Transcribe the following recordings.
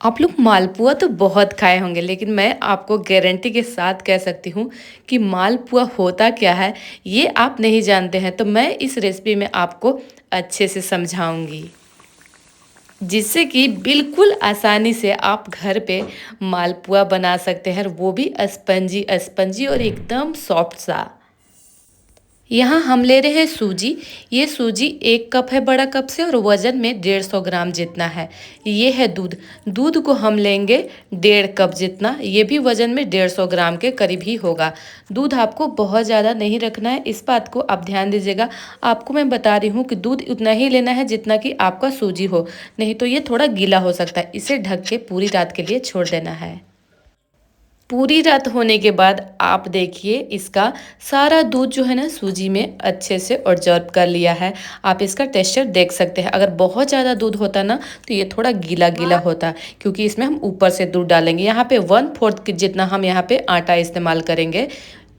आप लोग मालपुआ तो बहुत खाए होंगे, लेकिन मैं आपको गारंटी के साथ कह सकती हूँ कि मालपुआ होता क्या है ये आप नहीं जानते हैं। तो मैं इस रेसिपी में आपको अच्छे से समझाऊंगी, जिससे कि बिल्कुल आसानी से आप घर पे मालपुआ बना सकते हैं, और वो भी स्पंजी स्पंजी और एकदम सॉफ्ट सा। यहाँ हम ले रहे हैं सूजी। ये सूजी 1 कप है बड़ा कप से, और वज़न में 150 ग्राम जितना है। ये है दूध। दूध को हम लेंगे 1.5 कप जितना, ये भी वज़न में 150 ग्राम के करीब ही होगा। दूध आपको बहुत ज़्यादा नहीं रखना है, इस बात को आप ध्यान दीजिएगा। आपको मैं बता रही हूँ कि दूध उतना ही लेना है जितना कि आपका सूजी हो, नहीं तो ये थोड़ा गीला हो सकता है। इसे ढक के पूरी रात के लिए छोड़ देना है। पूरी रात होने के बाद आप देखिए, इसका सारा दूध जो है ना सूजी में अच्छे से ऑब्जर्व कर लिया है। आप इसका टेक्सचर देख सकते हैं। अगर बहुत ज़्यादा दूध होता ना तो ये थोड़ा गीला गीला होता, क्योंकि इसमें हम ऊपर से दूध डालेंगे। यहाँ पे 1/4 के जितना हम यहाँ पे आटा इस्तेमाल करेंगे।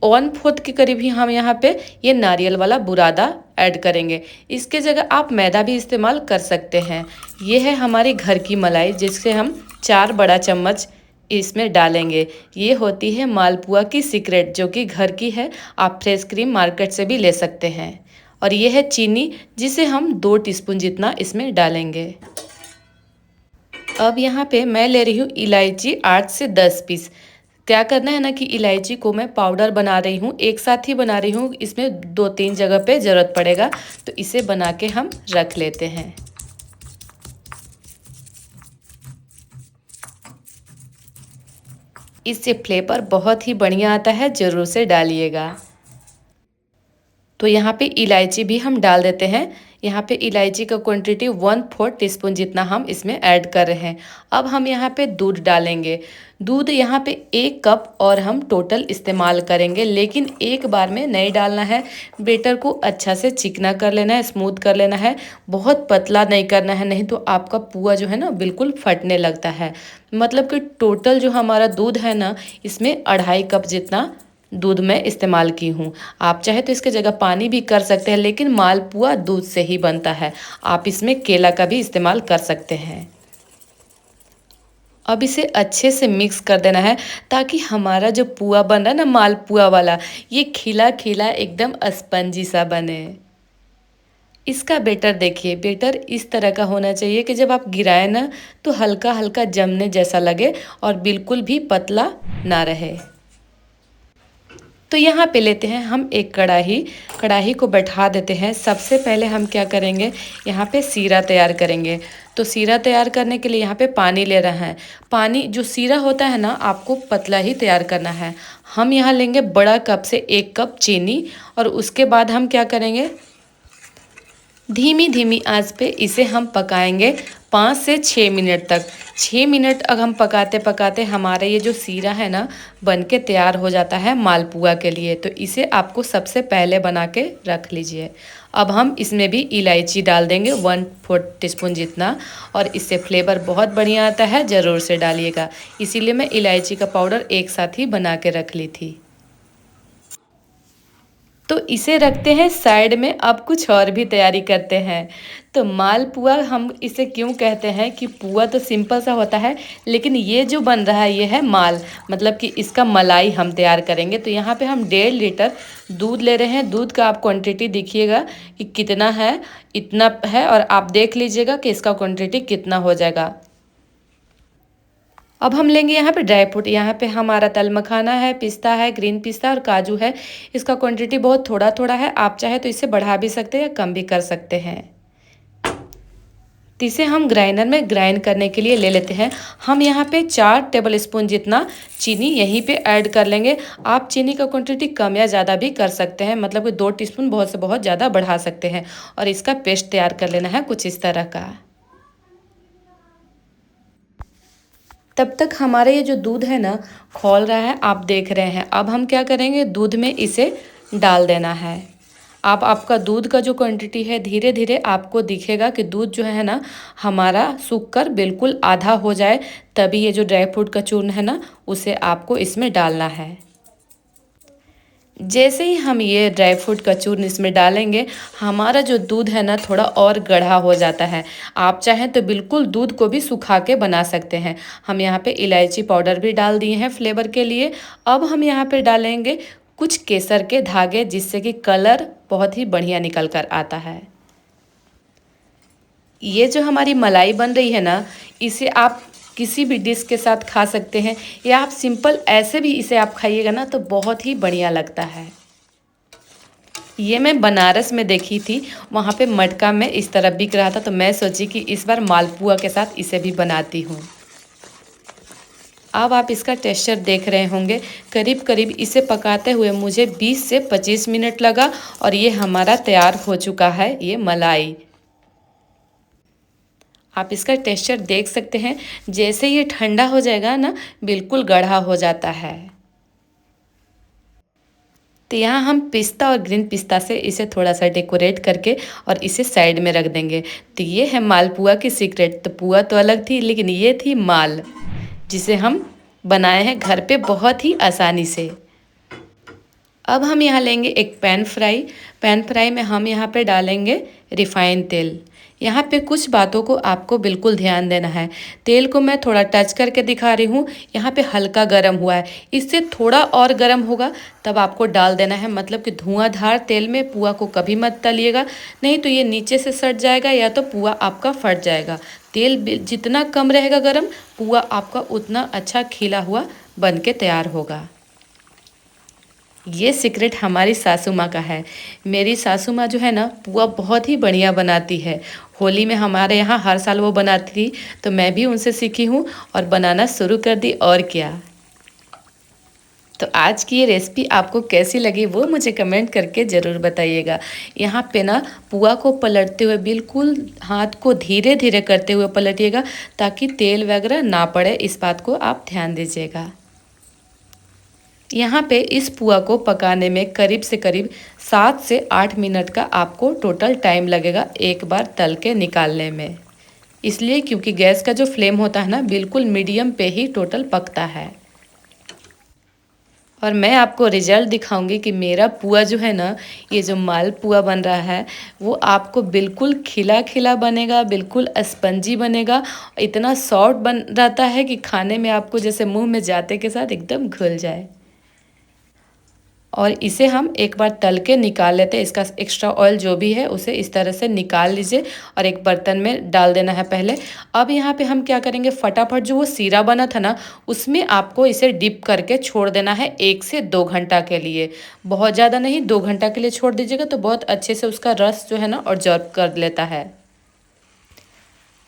1/4 के करीब ही हम यहाँ पे ये नारियल वाला बुरादा ऐड करेंगे। इसके जगह आप मैदा भी इस्तेमाल कर सकते हैं। ये है हमारी घर की मलाई, जिससे हम 4 बड़ा चम्मच इसमें डालेंगे। ये होती है मालपुआ की सीक्रेट, जो कि घर की है। आप फ्रेश क्रीम मार्केट से भी ले सकते हैं। और ये है चीनी, जिसे हम 2 टीस्पून जितना इसमें डालेंगे। अब यहाँ पे मैं ले रही हूँ इलायची 8 से 10 पीस। क्या करना है ना कि इलायची को मैं पाउडर बना रही हूँ, एक साथ ही बना रही हूँ, इसमें 2-3 जगह पे ज़रूरत पड़ेगा। तो इसे बना के हम रख लेते हैं। इससे फ्लेवर बहुत ही बढ़िया आता है, ज़रूर से डालिएगा। तो यहाँ पे इलायची भी हम डाल देते हैं। यहाँ पे इलायची का क्वांटिटी 1/4 टीस्पून जितना हम इसमें ऐड कर रहे हैं। अब हम यहाँ पे दूध डालेंगे। दूध यहाँ पे 1 कप और हम टोटल इस्तेमाल करेंगे, लेकिन एक बार में नहीं डालना है। बेटर को अच्छा से चिकना कर लेना है, स्मूथ कर लेना है। बहुत पतला नहीं करना है, नहीं तो आपका पुआ जो है ना बिल्कुल फटने लगता है। मतलब कि टोटल जो हमारा दूध है ना, इसमें 2.5 कप जितना दूध में इस्तेमाल की हूँ। आप चाहे तो इसके जगह पानी भी कर सकते हैं, लेकिन मालपुआ दूध से ही बनता है। आप इसमें केला का भी इस्तेमाल कर सकते हैं। अब इसे अच्छे से मिक्स कर देना है, ताकि हमारा जो पुआ बन रहा है ना मालपुआ वाला, ये खिला खिला एकदम स्पंजी सा बने। इसका बेटर देखिए, बेटर इस तरह का होना चाहिए कि जब आप गिराए ना तो हल्का हल्का जमने जैसा लगे, और बिल्कुल भी पतला ना रहे। तो यहाँ पे लेते हैं हम एक कढ़ाई। कढ़ाई को बैठा देते हैं। सबसे पहले हम क्या करेंगे, यहाँ पे सीरा तैयार करेंगे। तो सीरा तैयार करने के लिए यहाँ पे पानी ले रहे हैं। पानी जो सीरा होता है ना, आपको पतला ही तैयार करना है। हम यहाँ लेंगे बड़ा कप से 1 कप चीनी, और उसके बाद हम क्या करेंगे, धीमी धीमी आंच पे इसे हम पकाएंगे 5 से 6 मिनट तक। 6 मिनट अगर हम पकाते पकाते हमारे ये जो सीरा है ना बन के तैयार हो जाता है मालपुआ के लिए। तो इसे आपको सबसे पहले बना के रख लीजिए। अब हम इसमें भी इलायची डाल देंगे 1/4 टीस्पून जितना, और इससे फ्लेवर बहुत बढ़िया आता है, ज़रूर से डालिएगा। इसीलिए मैं इलायची का पाउडर एक साथ ही बना के रख ली थी। तो इसे रखते हैं साइड में। अब कुछ और भी तैयारी करते हैं। तो मालपुआ हम इसे क्यों कहते हैं कि पुआ तो सिंपल सा होता है, लेकिन ये जो बन रहा है ये है माल, मतलब कि इसका मलाई हम तैयार करेंगे। तो यहाँ पे हम 1.5 लीटर दूध ले रहे हैं। दूध का आप क्वांटिटी देखिएगा कि कितना है, इतना है, और आप देख लीजिएगा कि इसका क्वांटिटी कितना हो जाएगा। अब हम लेंगे यहाँ पे ड्राई फ्रूट। यहाँ पे हमारा तल मखाना है, पिस्ता है, ग्रीन पिस्ता और काजू है। इसका क्वांटिटी बहुत थोड़ा थोड़ा है, आप चाहे तो इसे बढ़ा भी सकते हैं या कम भी कर सकते हैं। तो इसे हम ग्राइंडर में ग्राइंड करने के लिए ले लेते हैं। हम यहाँ पे 4 टेबल स्पून जितना चीनी यहीं पे ऐड कर लेंगे। आप चीनी का क्वांटिटी कम या ज़्यादा भी कर सकते हैं, मतलब कि 2 टीस्पून बहुत से बहुत ज़्यादा बढ़ा सकते हैं। और इसका पेस्ट तैयार कर लेना है कुछ इस तरह का। तब तक हमारा ये जो दूध है ना खौल रहा है, आप देख रहे हैं। अब हम क्या करेंगे, दूध में इसे डाल देना है। आप आपका दूध का जो क्वांटिटी है, धीरे धीरे आपको दिखेगा कि दूध जो है ना हमारा सूख कर बिल्कुल आधा हो जाए, तभी ये जो ड्राई फ्रूट का चूर्ण है ना उसे आपको इसमें डालना है। जैसे ही हम ये ड्राई फ्रूट का चूर्ण इसमें डालेंगे, हमारा जो दूध है ना थोड़ा और गाढ़ा हो जाता है। आप चाहें तो बिल्कुल दूध को भी सुखा के बना सकते हैं। हम यहाँ पे इलायची पाउडर भी डाल दिए हैं फ्लेवर के लिए। अब हम यहाँ पे डालेंगे कुछ केसर के धागे, जिससे कि कलर बहुत ही बढ़िया निकल कर आता है। ये जो हमारी मलाई बन रही है ना, इसे आप किसी भी डिश के साथ खा सकते हैं, या आप सिंपल ऐसे भी इसे आप खाइएगा ना तो बहुत ही बढ़िया लगता है। ये मैं बनारस में देखी थी, वहाँ पे मटका में इस तरह बिक रहा था, तो मैं सोची कि इस बार मालपुआ के साथ इसे भी बनाती हूँ। अब आप इसका टेक्सचर देख रहे होंगे। करीब करीब इसे पकाते हुए मुझे 20 से 25 मिनट लगा, और ये हमारा तैयार हो चुका है ये मलाई। आप इसका टेक्सचर देख सकते हैं, जैसे ये ठंडा हो जाएगा ना बिल्कुल गाढ़ा हो जाता है। तो यहाँ हम पिस्ता और ग्रीन पिस्ता से इसे थोड़ा सा डेकोरेट करके और इसे साइड में रख देंगे। तो ये है मालपुआ की सीक्रेट। तो पुआ तो अलग थी, लेकिन ये थी माल, जिसे हम बनाए हैं घर पे बहुत ही आसानी से। अब हम यहाँ लेंगे एक पैन फ्राई। पैन फ्राई में हम यहाँ पे डालेंगे रिफाइंड तेल। यहाँ पे कुछ बातों को आपको बिल्कुल ध्यान देना है। तेल को मैं थोड़ा टच करके दिखा रही हूँ। यहाँ पे हल्का गर्म हुआ है, इससे थोड़ा और गर्म होगा तब आपको डाल देना है। मतलब कि धुआंधार तेल में पुआ को कभी मत तलिएगा, नहीं तो ये नीचे से सट जाएगा या तो पुआ आपका फट जाएगा। तेल जितना कम रहेगा गर्म, पुआ आपका उतना अच्छा खिला हुआ बन के तैयार होगा। ये सीक्रेट हमारी सासू माँ का है। मेरी सासू माँ जो है ना पुआ बहुत ही बढ़िया बनाती है। होली में हमारे यहाँ हर साल वो बनाती थी, तो मैं भी उनसे सीखी हूँ और बनाना शुरू कर दी। और क्या, तो आज की ये रेसिपी आपको कैसी लगी वो मुझे कमेंट करके ज़रूर बताइएगा। यहाँ पे ना पुआ को पलटते हुए बिल्कुल हाथ को धीरे धीरे करते हुए पलटिएगा, ताकि तेल वगैरह ना पड़े, इस बात को आप ध्यान दीजिएगा। यहाँ पे इस पुआ को पकाने में करीब से करीब 7 से 8 मिनट का आपको टोटल टाइम लगेगा एक बार तल के निकालने में। इसलिए क्योंकि गैस का जो फ्लेम होता है ना बिल्कुल मीडियम पे ही टोटल पकता है। और मैं आपको रिजल्ट दिखाऊंगी कि मेरा पुआ जो है ना, ये जो माल पुआ बन रहा है वो आपको बिल्कुल खिला खिला बनेगा, बिल्कुल स्पंजी बनेगा। इतना सॉफ्ट बन रहता है कि खाने में आपको जैसे मुंह में जाते के साथ एकदम घुल जाए। और इसे हम एक बार तल के निकाल लेते हैं। इसका एक्स्ट्रा ऑयल जो भी है उसे इस तरह से निकाल लीजिए और एक बर्तन में डाल देना है पहले। अब यहाँ पे हम क्या करेंगे, फटाफट जो वो सीरा बना था ना उसमें आपको इसे डिप करके छोड़ देना है 1 से 2 घंटा के लिए। बहुत ज़्यादा नहीं, 2 घंटा के लिए छोड़ दीजिएगा तो बहुत अच्छे से उसका रस जो है ना ऑब्जॉर्ब कर लेता है।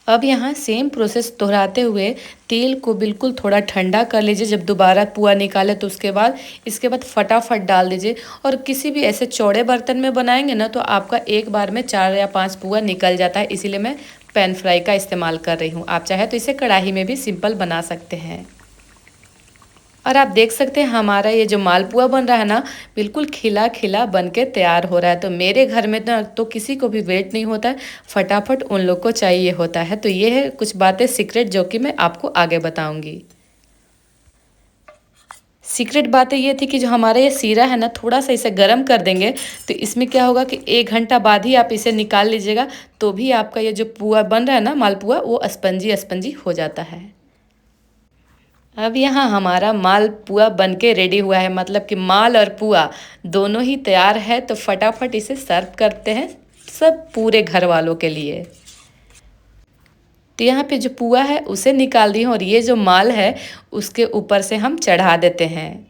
अब यहाँ सेम प्रोसेस दोहराते हुए तेल को बिल्कुल थोड़ा ठंडा कर लीजिए। जब दोबारा पुआ निकाले तो इसके बाद फटाफट डाल दीजिए। और किसी भी ऐसे चौड़े बर्तन में बनाएंगे ना तो आपका एक बार में 4 या 5 पुआ निकल जाता है। इसीलिए मैं पैन फ्राई का इस्तेमाल कर रही हूँ। आप चाहे तो इसे कढ़ाई में भी सिंपल बना सकते हैं। और आप देख सकते हैं हमारा ये जो मालपुआ बन रहा है ना बिल्कुल खिला खिला बन के तैयार हो रहा है। तो मेरे घर में तो किसी को भी वेट नहीं होता है, फटाफट उन लोग को चाहिए होता है। तो ये है कुछ बातें सीक्रेट जो कि मैं आपको आगे बताऊंगी। सीक्रेट बातें ये थी कि जो हमारा ये सीरा है ना थोड़ा सा इसे गर्म कर देंगे तो इसमें क्या होगा कि 1 घंटा बाद ही आप इसे निकाल लीजिएगा, तो भी आपका ये जो पुआ बन रहा है ना मालपुआ वो स्पंजी स्पंजी हो जाता है। अब यहाँ हमारा माल पुआ बनके रेडी हुआ है। मतलब कि माल और पुआ दोनों ही तैयार है। तो फटाफट इसे सर्व करते हैं सब पूरे घर वालों के लिए। तो यहाँ पे जो पुआ है उसे निकाल दी हूँ और ये जो माल है उसके ऊपर से हम चढ़ा देते हैं।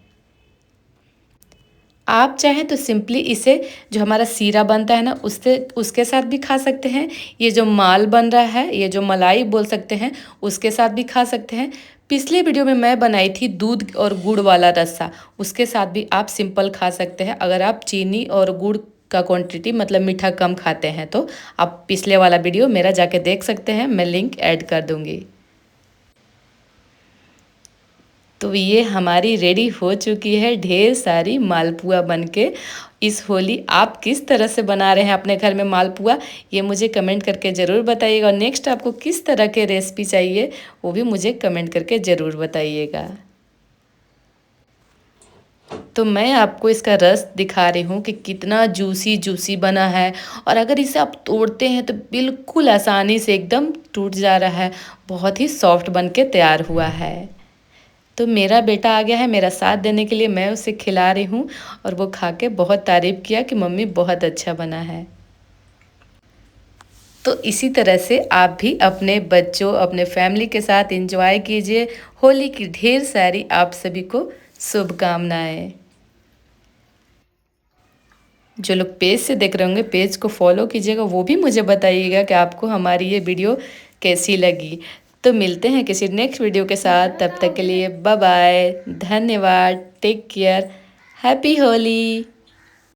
आप चाहें तो सिंपली इसे जो हमारा सीरा बनता है ना उससे उसके साथ भी खा सकते हैं। ये जो माल बन रहा है, ये जो मलाई बोल सकते हैं, उसके साथ भी खा सकते हैं। पिछले वीडियो में मैं बनाई थी दूध और गुड़ वाला रस्सा, उसके साथ भी आप सिंपल खा सकते हैं। अगर आप चीनी और गुड़ का क्वांटिटी मतलब मीठा कम खाते हैं तो आप पिछले वाला वीडियो मेरा जाके देख सकते हैं, मैं लिंक ऐड कर दूँगी। तो ये हमारी रेडी हो चुकी है ढेर सारी मालपुआ बनके। इस होली आप किस तरह से बना रहे हैं अपने घर में मालपुआ, ये मुझे कमेंट करके ज़रूर बताइएगा। और नेक्स्ट आपको किस तरह के रेसिपी चाहिए वो भी मुझे कमेंट करके ज़रूर बताइएगा। तो मैं आपको इसका रस दिखा रही हूँ कि कितना जूसी जूसी बना है। और अगर इसे आप तोड़ते हैं तो बिल्कुल आसानी से एकदम टूट जा रहा है, बहुत ही सॉफ्ट बन के तैयार हुआ है। तो मेरा बेटा आ गया है मेरा साथ देने के लिए, मैं उसे खिला रही हूँ और वो खा के बहुत तारीफ़ किया कि मम्मी बहुत अच्छा बना है। तो इसी तरह से आप भी अपने बच्चों, अपने फैमिली के साथ एंजॉय कीजिए। होली की ढेर सारी आप सभी को शुभकामनाएँ। जो लोग पेज से देख रहे होंगे, पेज को फॉलो कीजिएगा, वो भी मुझे बताइएगा कि आपको हमारी ये वीडियो कैसी लगी। तो मिलते हैं किसी नेक्स्ट वीडियो के साथ, तब तक के लिए बाय बाय, धन्यवाद, टेक केयर, हैप्पी होली।